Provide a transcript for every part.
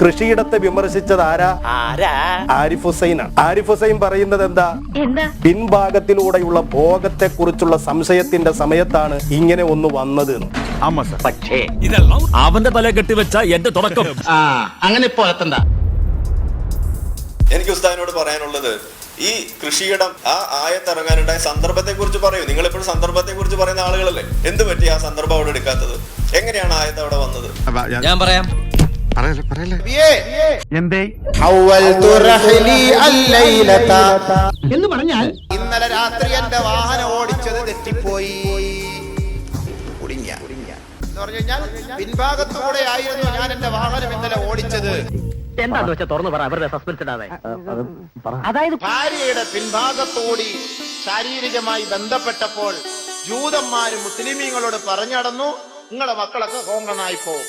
കൃഷിയിടത്തെ വിമർശിച്ചത് ആരാ? ആരിഫ് ഹുസൈനാണ്. ആരിഫ് ഹുസൈൻ പറയുന്നത് എന്താ? പിൻഭാഗത്തിലൂടെയുള്ള ഭോഗത്തെ കുറിച്ചുള്ള സംശയത്തിന്റെ സമയത്താണ് ഇങ്ങനെ ഒന്ന് വന്നത്. പക്ഷേ ഇതെല്ലാം അവന്റെ തല കെട്ടിവെച്ച എന്റെ തുടക്കം. അങ്ങനെ ഇപ്പോ എത്തണ്ട. എനിക്ക് ഉസ്താദിനോട് പറയാനുള്ളത്, ഈ കൃഷിയിടം ആ ആയത്തിറങ്ങാനുണ്ടായ സന്ദർഭത്തെ കുറിച്ച് പറയൂ. നിങ്ങൾ എപ്പോഴും സന്ദർഭത്തെ കുറിച്ച് പറയുന്ന ആളുകളല്ലേ. എന്ത് പറ്റി ആ സന്ദർഭം അവിടെ എടുക്കാത്തത്? എങ്ങനെയാണ് ആയത്ത് അവിടെ വന്നത്? ഞാൻ പറയാം. എന്ന് പറഞ്ഞാൽ ഇന്നലെ രാത്രി എന്റെ വാഹനം ഓടിച്ചത് തെറ്റിപ്പോയി. എന്ന് പറഞ്ഞു കഴിഞ്ഞാൽ പിൻഭാഗത്തൂടെ ആയിരുന്നു ഞാൻ എന്റെ വാഹനം ഇന്നലെ ഓടിച്ചത്. എന്താന്ന് വെച്ചാൽ തുറന്നു പറ, അവരുടെ സസ്പെൻസ് ഇടാതെ. അതായത് ഭാര്യയുടെ പിൻഭാഗത്തോടി ശാരീരികമായി ബന്ധപ്പെട്ടപ്പോൾ ജൂതന്മാര് മുസ്ലിമീങ്ങളോട് പറഞ്ഞടന്നു, നിങ്ങളെ മക്കളൊക്കെ കോങ്കണായി പോവും.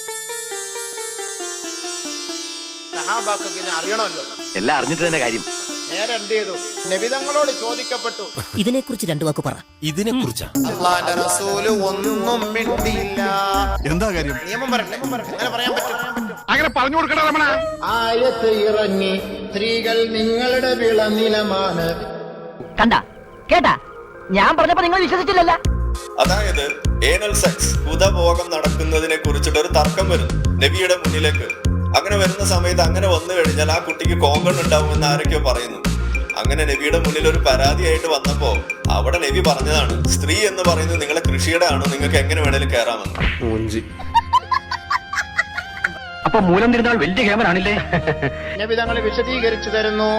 സഹാബാക്കൊക്കെ അറിയണമല്ലോ. എല്ലാം അറിഞ്ഞിട്ട് തന്നെ കാര്യം. നേരെ എന്ത് ചെയ്തു? നബിതങ്ങളോട് ചോദിക്കപ്പെട്ടു, ഇതിനെ കുറിച്ച് രണ്ടു വാക്ക് പറ. ഇതിനെ കുറിച്ചാ അല്ലാഹുവിന്റെ റസൂല് ഒന്നും മിണ്ടിയില്ല. എന്താ കാര്യം? നിയമം പറയട്ടെ, അങ്ങനെ പറയാൻ പറ്റും. അങ്ങനെ പറഞ്ഞു കൊടുക്കണ രമണ. ആയത്ത് ഇറങ്ങി, സ്ത്രീകൾ നിങ്ങളുടെ വിളനിലമാണ്. കണ്ട കേട്ടാ, ഞാൻ പറഞ്ഞപ്പോ നിങ്ങൾ വിശ്വസിച്ചില്ലല്ല. അതായത് ഏനൽ സെക്സ്, ഹുദഭോഗം നടക്കുന്നതിനെ കുറിച്ചിട്ട് ഒരു തർക്കം വരും നബിയുടെ മുന്നിലേക്ക്. അങ്ങനെ വരുന്ന സമയത്ത് അങ്ങനെ വന്നു കഴിഞ്ഞാൽ ആ കുട്ടിക്ക് കോങ്കൺ ഉണ്ടാവുമെന്ന് ആരൊക്കെയോ പറയുന്നു. അങ്ങനെ നബിയുടെ മുന്നിൽ ഒരു പരാതിയായിട്ട് വന്നപ്പോ അവിടെ നബി പറഞ്ഞതാണ്, സ്ത്രീ എന്ന് പറയുന്നത് നിങ്ങളെ കൃഷിയുടെ ആണ്, നിങ്ങൾക്ക് എങ്ങനെ വേണേലും കയറാമെന്ന്. അപ്പൊ മൂലം തിരുന്നാൾ വലിയ ക്യാമറാണില്ലേ? നബി തങ്ങൾ വിശദീകരിച്ചു തരുന്നു,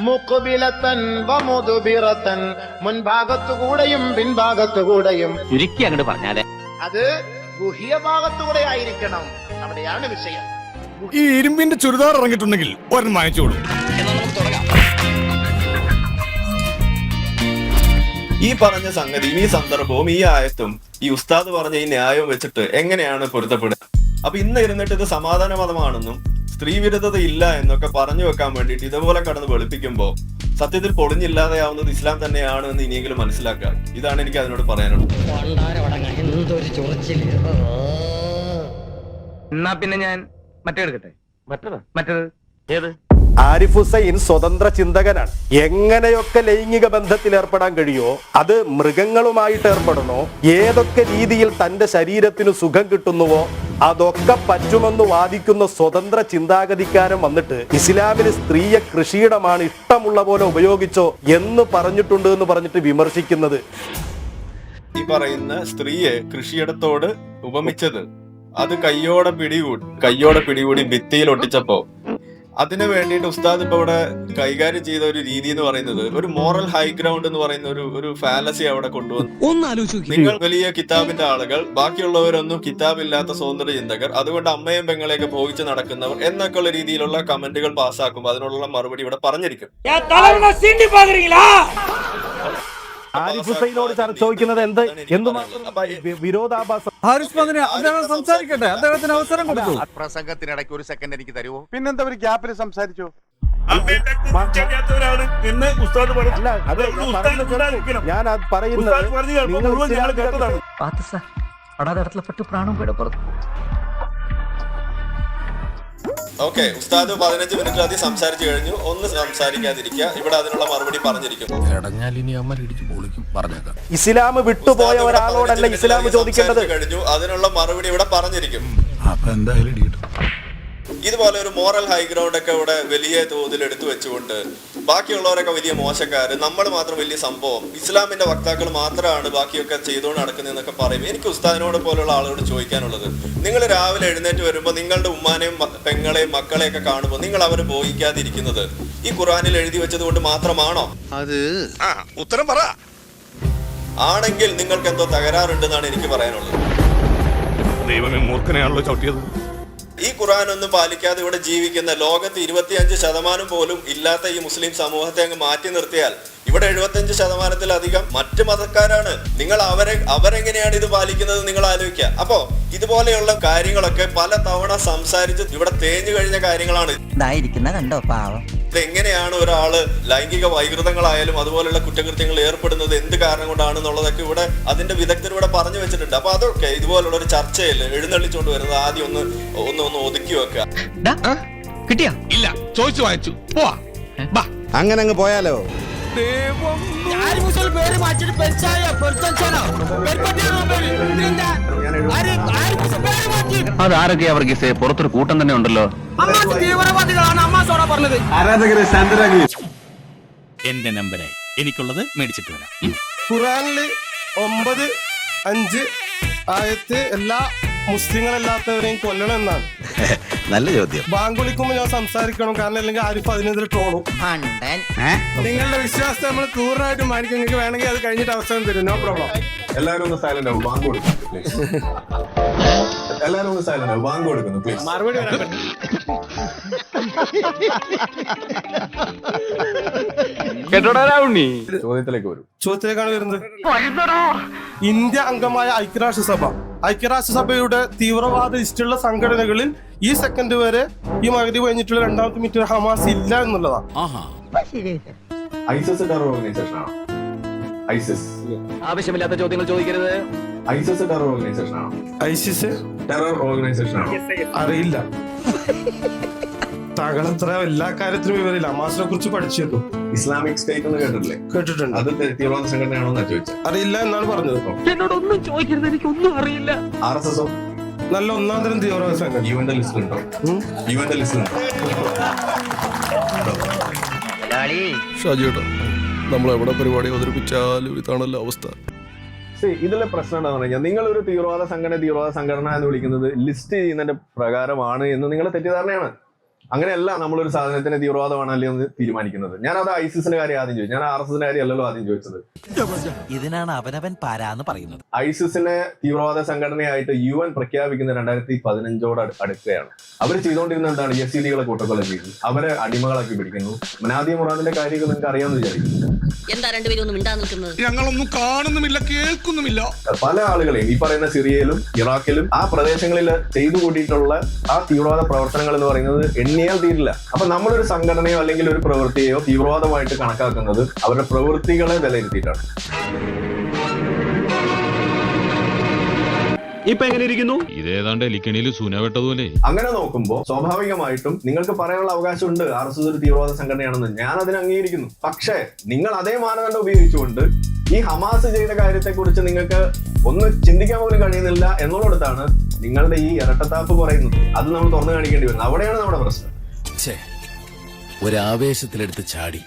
മുഖബിലത്തൻ വമുദ്ബിറത്തൻ, മുൻഭാഗത്തുകൂടെയും പിൻഭാഗത്തുകൂടെയും. ചുരുക്കി അങ്ങോട്ട് പറഞ്ഞാലേ അത് ഗുഹ്യഭാഗത്തുകൂടെ ആയിരിക്കണം. അവിടെയാണ് വിഷയം. ഈ ഇരുമ്പിന്റെ ചുരിദാർ ഇറങ്ങിയിട്ടുണ്ടെങ്കിൽ ഒരെണ്ണം വാങ്ങിച്ചോളൂ. ഈ പറഞ്ഞ സംഗതിയും ഈ സന്ദർഭവും ഈ ആയത്തും ഈ ഉസ്താദ് പറഞ്ഞ ഈ ന്യായവും വെച്ചിട്ട് എങ്ങനെയാണ് പൊരുത്തപ്പെടുക? അപ്പൊ ഇന്ന് ഇരുന്നിട്ട് ഇത് സമാധാന മതമാണെന്നും സ്ത്രീ വിരുദ്ധത ഇല്ല എന്നൊക്കെ പറഞ്ഞു വെക്കാൻ വേണ്ടിയിട്ട് ഇതുപോലെ കടന്ന് വെളുപ്പിക്കുമ്പോ സത്യത്തിൽ പൊളിഞ്ഞില്ലാതെയാവുന്നത് ഇസ്ലാം തന്നെയാണ് എന്ന് ഇനിയെങ്കിലും മനസ്സിലാക്കുക. ഇതാണ് എനിക്ക് അതിനോട് പറയാനുള്ളത്. എന്നാ പിന്നെ ഞാൻ മറ്റേ എടുക്കട്ടെ. മറ്റേത് ഏത്? ആരിഫ് ഹുസൈൻ സ്വതന്ത്ര ചിന്തകനാണ്. എങ്ങനെയൊക്കെ ലൈംഗിക ബന്ധത്തിൽ ഏർപ്പെടാൻ കഴിയോ അത് മൃഗങ്ങളുമായിട്ട് ഏർപ്പെടണോ, ഏതൊക്കെ രീതിയിൽ തന്റെ ശരീരത്തിന് സുഖം കിട്ടുന്നുവോ അതൊക്കെ പറ്റുമെന്ന് വാദിക്കുന്ന സ്വതന്ത്ര ചിന്താഗതിക്കാരൻ വന്നിട്ട് ഇസ്ലാമിൽ സ്ത്രീയെ കൃഷിയിടമാണ്, ഇഷ്ടമുള്ള പോലെ ഉപയോഗിച്ചോ എന്ന് പറഞ്ഞിട്ടുണ്ട് എന്ന് പറഞ്ഞിട്ട് വിമർശിക്കുന്നത്. ഈ പറയുന്ന സ്ത്രീയെ കൃഷിയിടത്തോട് ഉപമിച്ചത് അത് കയ്യോടെ പിടികൂടി ഭിത്തിയിൽ ഒട്ടിച്ചപ്പോ അതിനു വേണ്ടിയിട്ട് ഉസ്താദ് ഇപ്പൊ ഇവിടെ കൈകാര്യം ചെയ്ത ഒരു രീതി എന്ന് പറയുന്നത് ഒരു മോറൽ ഹൈ ഗ്രൗണ്ട് എന്ന് പറയുന്ന ഒരു ഫാലസി അവിടെ കൊണ്ടുവന്നു. നിങ്ങൾ വലിയ കിതാബിന്റെ ആളുകൾ, ബാക്കിയുള്ളവരൊന്നും കിതാബില്ലാത്ത സ്വതന്ത്ര ചിന്തകർ, അതുകൊണ്ട് അമ്മയും പെങ്ങളെയൊക്കെ ഭോഗിച്ച് നടക്കുന്നവർ എന്നൊക്കെയുള്ള രീതിയിലുള്ള കമന്റുകൾ പാസ്സാക്കുമ്പോൾ അതിനുള്ള മറുപടി ഇവിടെ പറഞ്ഞിരിക്കും. ആരിഫ് ഹുസൈനോട് ചോദിക്കുന്നത് വിരോധാഭാസം. സംസാരിക്കട്ടെ, അദ്ദേഹത്തിന് അവസരം കൊടുത്തു. പ്രസംഗത്തിനിടയ്ക്ക് ഒരു സെക്കൻഡ് എനിക്ക് തരുമോ? പിന്നെന്താ ഒരു ഗ്യാപ്പിൽ സംസാരിച്ചോ? ഞാൻ പറയുന്നത് ഓക്കെ, ഉസ്താദ് 15 മിനിറ്റിലധികം സംസാരിച്ചു കഴിഞ്ഞു. ഒന്ന് സംസാരിക്കാതിരിക്കുക, ഇവിടെ അതിനുള്ള മറുപടി പറഞ്ഞിരിക്കും. ഇസ്ലാം വിട്ടുപോയ ഒരാളോടല്ല ഇസ്ലാം ചോദിക്കേണ്ടത്. കഴിഞ്ഞു, അതിനുള്ള മറുപടി ഇവിടെ പറഞ്ഞിരിക്കും. ഇതുപോലെ ഒരു മോറൽ ഹൈഗ്രൗണ്ട് ഒക്കെ ഇവിടെ വലിയ തോതിൽ എടുത്തു വെച്ചുകൊണ്ട് ബാക്കിയുള്ളവരൊക്കെ വലിയ മോശക്കാര്, നമ്മൾ മാത്രം വലിയ സംഭവം, ഇസ്ലാമിന്റെ വക്താക്കൾ മാത്രമാണ് ബാക്കിയൊക്കെ ചെയ്തുകൊണ്ട് നടക്കുന്നതെന്നൊക്കെ പറയും. എനിക്ക് ഉസ്താദിനോട് പോലുള്ള ആളോട് ചോദിക്കാനുള്ളത്, നിങ്ങൾ രാവിലെ എഴുന്നേറ്റ് വരുമ്പോൾ നിങ്ങളുടെ ഉമ്മാനെയും പെങ്ങളെയും മക്കളെയൊക്കെ കാണുമ്പോൾ നിങ്ങൾ അവരെ ബോധിക്കാതിരിക്കുന്നത് ഈ ഖുർആനിൽ എഴുതി വെച്ചത് കൊണ്ട് മാത്രമാണോ? അത് ഉത്തരം പറ. ആണെങ്കിൽ നിങ്ങൾക്ക് എന്തോ തകരാറുണ്ടെന്നാണ് എനിക്ക് പറയാനുള്ളത്. ദൈവമേ, മൂർഖനെയാണല്ലോ ചവിട്ടിയത്. ഈ ഖുർആൻ ഒന്നും പാലിക്കാതെ ഇവിടെ ജീവിക്കുന്ന ലോകത്ത് 25% പോലും ഇല്ലാത്ത ഈ മുസ്ലിം സമൂഹത്തെ അങ്ങ് മാറ്റി നിർത്തിയാൽ ഇവിടെ 75%-ലധികം മറ്റ് മതക്കാരാണ്. നിങ്ങൾ അവരെങ്ങനെയാണ് ഇത് പാലിക്കുന്നത് നിങ്ങൾ ആലോചിക്കുക. അപ്പോ ഇതുപോലെയുള്ള കാര്യങ്ങളൊക്കെ പല തവണ സംസാരിച്ച് ഇവിടെ തേഞ്ഞു കഴിഞ്ഞ കാര്യങ്ങളാണ്. കണ്ടോ പാവം. ഇത് എങ്ങനെയാണ് ഒരാള് ലൈംഗിക വൈകൃതങ്ങളായാലും അതുപോലുള്ള കുറ്റകൃത്യങ്ങൾ ഏർപ്പെടുന്നത് എന്ത് കാരണം കൊണ്ടാണെന്നുള്ളതൊക്കെ ഇവിടെ അതിന്റെ വിദഗ്ധർ ഇവിടെ പറഞ്ഞു വെച്ചിട്ടുണ്ട്. അപ്പൊ അതൊക്കെ ഇതുപോലുള്ള ഒരു ചർച്ചയിൽ എഴുന്നള്ളിച്ചുകൊണ്ട് വരുന്നത് ആദ്യം ഒന്ന് ഒതുക്കി വെക്കുക. കിട്ടിയാ ഇല്ല, ചോദിച്ചു വാങ്ങിച്ചു. പോവാ. അങ്ങനെ അങ്ങ് പോയാലോ? അതാരൊക്കെ അവർക്ക് പുറത്തൊരു കൂട്ടം തന്നെ ഉണ്ടല്ലോ. എന്റെ നമ്പരായി എനിക്കുള്ളത് മേടിച്ചിട്ട് വരാം. ഖുറാനില് 9:5 ആയത്ത് എല്ലാ മുസ്ലിങ്ങളല്ലാത്തവരെയും കൊല്ലണം എന്നാണ്. നല്ല ചോദ്യം. ബാങ്ക് വിളിക്കുമ്പോ ഞാൻ സംസാരിക്കണം, കാരണം അല്ലെങ്കിൽ ആരിഫ് അതിനെതിരെ ട്രോളും. നിങ്ങളുടെ വിശ്വാസത്തെ നമ്മൾ പൂർണ്ണമായിട്ട് മാനിക്കും. നിങ്ങൾക്ക് വേണമെങ്കിൽ അത് കഴിഞ്ഞിട്ട് അവസരം തരും, നോ പ്രോബ്ലം. എല്ലാവരും ഒന്ന് സൈലന്റ് ആവും, ബാങ്ക് കൊടുക്കുന്നു പ്ലീസ്. എല്ലാവരും ഒന്ന് സൈലന്റ് ആവും, ബാങ്ക് കൊടുക്കുന്നു പ്ലീസ്. മറുപടി വരാൻ പറ്റും. ചോദ്യത്തിലേക്ക് വരും. ചോദ്യത്തിലേക്കാണ് വരുന്നത്. ഇന്ത്യ അംഗമായ ഐക്യരാഷ്ട്രസഭയുടെ തീവ്രവാദ ലിസ്റ്റുള്ള സംഘടനകളിൽ ഈ സെക്കൻഡ് വരെ ഈ മഗ്‌രിബ് കഴിഞ്ഞിട്ടുള്ള 2ാമത്തെ മിനിറ്റ് ഹമാസ് ഇല്ല എന്നുള്ളതാണ്. ഐസിസ് ടെറർ ഓർഗനൈസേഷൻ ആണോ? ഐസിസ് ആവശ്യമില്ലാത്ത ചോദ്യങ്ങൾ ചോദിക്കരുത്. ഐസിസ് ടെറർ ഓർഗനൈസേഷൻ ആണോ? ഐസിസ് ടെറർ ഓർഗനൈസേഷൻ ആണോ? അറിയില്ല. താങ്കൾ അത്ര എല്ലാ കാര്യത്തിലും വിവരമില്ല. ഹമാസിനെ കുറിച്ച് പഠിച്ചിരുന്നു. ഇസ്ലാമിക് സ്റ്റേറ്റ് എന്ന് കേട്ടിട്ടില്ലേ? കേട്ടിട്ടുണ്ട്. അത് തീവ്രവാദ സംഘടനയാണോ എന്നാ ചോദിച്ചത്? അറിയില്ല എന്നാണ് പറഞ്ഞത്. എന്നോടൊന്നും ചോദിക്കരുത്, എനിക്കൊന്നും അറിയില്ല. RSS നല്ല ഒന്നാം തരം തീവ്രവാദ സംഘടന. യുഎന്റെ ലിസ്റ്റിലുണ്ടോ? യുഎന്റെ ലിസ്റ്റിലുണ്ടോ? ഷാജിയേട്ടാ, നമ്മൾ എവിടെ പരിപാടി അവതരിപ്പിച്ചാലും ഇതാണല്ലോ അവസ്ഥ. ഇതിലെ പ്രശ്നം എന്താണെന്ന് പറഞ്ഞാൽ നിങ്ങൾ ഒരു തീവ്രവാദ സംഘടന എന്ന് വിളിക്കുന്നത് ലിസ്റ്റ് ചെയ്യുന്നതിന്റെ പ്രകാരമാണ് എന്ന് നിങ്ങളുടെ തെറ്റിദ്ധാരണയാണ്. അങ്ങനെയല്ല നമ്മളൊരു സാധനത്തിന് തീവ്രവാദമാണല്ലോ എന്ന് തീരുമാനിക്കുന്നത്. ഞാൻ അത് ഐസിസിന്റെ കാര്യം ആദ്യം ചോദിച്ചു, ഞാൻ RSSന്റെ കാര്യം അല്ലല്ലോ ആദ്യം ചോദിച്ചത്. ഇതിനാണ് അവനവൻ പാരാന്ന് പറയുന്നത്. ഐസിസിനെ തീവ്രവാദ സംഘടനയായിട്ട് UN പ്രഖ്യാപിക്കുന്ന 2015 അടുക്കുകയാണ്. അവർ ചെയ്തുകൊണ്ടിരുന്ന എന്താണ്? യസീദികളെ കൂട്ടക്കൊല ചെയ്തു, അവരെ അടിമകളാക്കി പിടിക്കുന്നു. നാദിയ മുറാദിന്റെ കാര്യങ്ങൾ നിങ്ങൾക്ക് അറിയാമെന്ന് വിചാരിക്കുന്നു. എന്താ രണ്ടുപേരും ഒന്നും മിണ്ടാ നിൽക്കുന്നത്? ഞങ്ങളൊന്നും കാണുന്നുമില്ല, കേൾക്കുന്നുമില്ല. പല ആളുകളെയും ഈ പറയുന്ന സിറിയയിലും ഇറാഖിലും ആ പ്രദേശങ്ങളിൽ ചെയ്തു കൂട്ടിയിട്ടുള്ള ആ തീവ്രവാദ പ്രവർത്തനങ്ങൾ എന്ന് പറയുന്നത് എണ്ണിയാൽ തീരില്ല. അപ്പൊ നമ്മളൊരു സംഘടനയോ അല്ലെങ്കിൽ ഒരു പ്രവൃത്തിയെയോ തീവ്രവാദമായിട്ട് കണക്കാക്കുന്നത് അവരുടെ പ്രവൃത്തികളെ വിലയിരുത്തിയിട്ടാണ്. ഇപ്പൊ എങ്ങനെ ഇരിക്കുന്നു? ഇതേതാണ്ട് എലിക്കണിയിൽ സൂനവെട്ടതുപോലെ. അങ്ങനെ നോക്കുമ്പോൾ സ്വാഭാവികമായിട്ടും നിങ്ങൾക്ക് പറയാനുള്ള അവകാശമുണ്ട് RSS ഒരു തീവ്രവാദ സംഘടനയാണെന്ന്. ഞാൻ അതിനെ അംഗീകരിക്കുന്നു. പക്ഷേ നിങ്ങൾ അതേ മാനദണ്ഡം ഉപയോഗിച്ചുകൊണ്ട് ഈ ഹമാസ് ചെയ്ത കാര്യത്തെ കുറിച്ച് നിങ്ങൾക്ക് ഒന്ന് ചിന്തിക്കാൻ പോലും കഴിയുന്നില്ല എന്നുള്ളിടത്താണ് നിങ്ങളുടെ ഈ ഇരട്ടത്താപ്പ് പറയുന്നത്. അത് നമ്മൾ തുറന്നു കാണിക്കേണ്ടി വരുന്നത്. അവിടെയാണ് നമ്മുടെ പ്രശ്നം. ഒരാവേശത്തിലെടുത്ത് ചാടി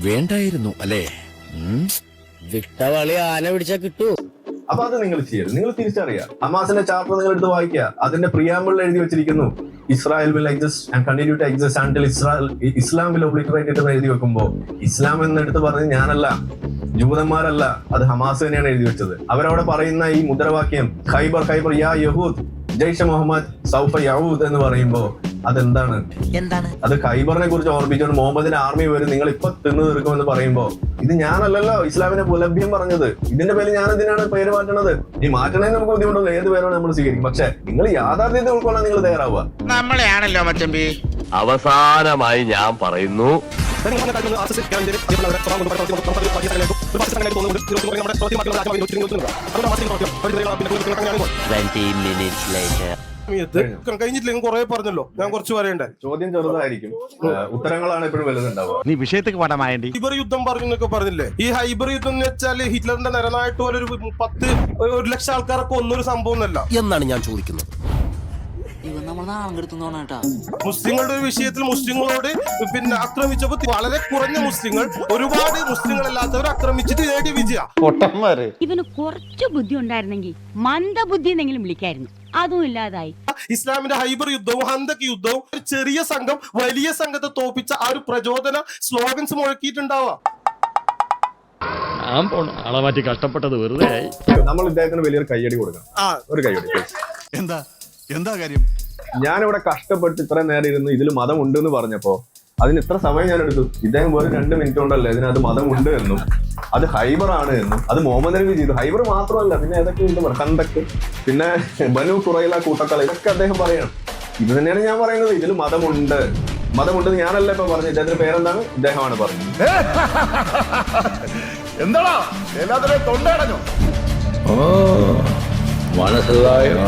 വേണ്ടായിരുന്നു അല്ലേ? വിട്ടവളി ആന പിടിച്ചാ കിട്ടൂ. അപ്പൊ അത് നിങ്ങൾ ചെയ്യരുത്. നിങ്ങൾ തിരിച്ചറിയുക. ഹമാസിന്റെ ചാർട്ടർ നിങ്ങൾ എടുത്ത് വായിക്കുക. അതിന്റെ പ്രിയാമ്പിളിൽ എഴുതി വെച്ചിരിക്കുന്നു Israel will exist and continue to exist until Islam will obliterate എന്ന് എഴുതി വെക്കുമ്പോൾ ഇസ്ലാം എന്ന് എടുത്ത് പറഞ്ഞത് ഞാനല്ല, ജൂതന്മാരല്ല, അത് ഹമാസ് തന്നെയാണ് എഴുതി വെച്ചത്. അവരവിടെ പറയുന്ന ഈ മുദ്രാവാക്യം ഖൈബർ ഖൈബർ യാ യഹൂദ് ജയ്ഷ മുഹമ്മദ് സൗഫ യഹൂദ് എന്ന് പറയുമ്പോ അതെന്താണ്? അത് ഖൈബറിനെ കുറിച്ച് ഓർമ്മിച്ചുകൊണ്ട് മുഹമ്മദിന്റെ ആർമി വരും, നിങ്ങൾ ഇപ്പൊ തിന്നു തീർക്കുമെന്ന് പറയുമ്പോ ഇത് ഞാനല്ലല്ലോ ഇസ്ലാമിനെ പുലഭ്യം പറഞ്ഞത്. ഇതിന്റെ പേര് ഞാൻ എന്തിനാണ് പേര് മാറ്റണത്? ഈ മാറ്റണേ നമുക്ക് ബുദ്ധിമുട്ടുള്ളൂ, ഏത് പേരാണ് നമ്മൾ സ്വീകരിക്കും. പക്ഷെ നിങ്ങൾ യാഥാർത്ഥ്യത്തെ ഉൾക്കൊള്ളാൻ നിങ്ങൾ തയ്യാറാവുക. നമ്മളെയാണല്ലോ മച്ചമ്പി. അവസാനമായി ഞാൻ പറയുന്നു, കഴിഞ്ഞിട്ടില്ലെങ്കിൽ കുറെ പറഞ്ഞല്ലോ, ഞാൻ കുറച്ച് പറയണ്ടേ? ചോദ്യം ചെറുതായിരിക്കും, ഉത്തരങ്ങളാണ് എപ്പോഴും വലുതുണ്ടാവുക. നീ വിഷയത്തേക്ക് പാടാമായണ്ടി. ഹൈബർ യുദ്ധം പറഞ്ഞു എന്നൊക്കെ പറഞ്ഞില്ലേ? ഈ ഹൈബർ യുദ്ധം എന്ന് വെച്ചാൽ ഹിറ്റ്ലറിന്റെ നിരനായിട്ട് പോലെ ഒരു 1,00,000 ആൾക്കാരൊക്കെ ഒന്നൊരു സംഭവം എന്നല്ല എന്നാണ് ഞാൻ ചോദിക്കുന്നത്. മുസ്ലിങ്ങളുടെ ഒരു വിഷയത്തിൽ മുസ്ലിങ്ങളോട് ആക്രമിച്ചപ്പോ വളരെ കുറഞ്ഞ മുസ്ലിങ്ങൾ ഒരുപാട് മുസ്ലിങ്ങളല്ലാത്തവർ ആക്രമിച്ചിട്ട് നേടിയ വിജയ. ഇവന് കുറച്ച് ബുദ്ധി ഉണ്ടായിരുന്നെങ്കിൽ മന്ദബുദ്ധി എന്നെങ്കിലും വിളിക്കായിരുന്നു. അതും ഇല്ലാതായി. ഇസ്ലാമിന്റെ ഹൈബർ യുദ്ധവും ഹന്തക് യുദ്ധവും ഒരു ചെറിയ സംഘം വലിയ സംഘത്തെ തോപ്പിച്ച ആ ഒരു പ്രചോദന സ്ലോഗൻസ് മുഴക്കിയിട്ടുണ്ടാവാം. ആളെ മാറ്റി കഷ്ടപ്പെട്ടത് വെറുതെ. നമ്മൾ ഇദ്ദേഹത്തിന് വലിയൊരു കയ്യടി കൊടുക്കണം. ഒരു കയ്യടി. എന്താ കാര്യം? ഞാനിവിടെ കഷ്ടപ്പെട്ട് ഇത്ര നേരം ഇരുന്ന് ഇതിൽ മതം ഉണ്ട് എന്ന് പറഞ്ഞപ്പോ അതിന് ഇത്ര സമയം ഞാൻ എടുത്തു. ഇദ്ദേഹം വെറും 2 മിനിറ്റ് കൊണ്ടല്ലേ ഇതിനകത്ത് മതമുണ്ട് എന്നും അത് ഹൈബർ ആണ് എന്നും അത് മുഹമ്മദ് നബി ചെയ്തു. ഹൈബർ മാത്രമല്ല, പിന്നെ ഏതൊക്കെ ഉണ്ട്, ഹന്തക്, പിന്നെ ബനു ഖുറൈള കൂട്ടക്കള, ഇതൊക്കെ അദ്ദേഹം പറയണം. ഇത് തന്നെയാണ് ഞാൻ പറയുന്നത്, ഇതിൽ മതമുണ്ട്. മതമുണ്ടെന്ന് ഞാനല്ല ഇപ്പൊ പറഞ്ഞു. ഇദ്ദേഹത്തിന്റെ പേരെന്താണ്? ഇദ്ദേഹമാണ് പറഞ്ഞത്. എന്താടാ എല്ലാത്തിനും തൊണ്ടടഞ്ഞു? മനസ്സിലായോ?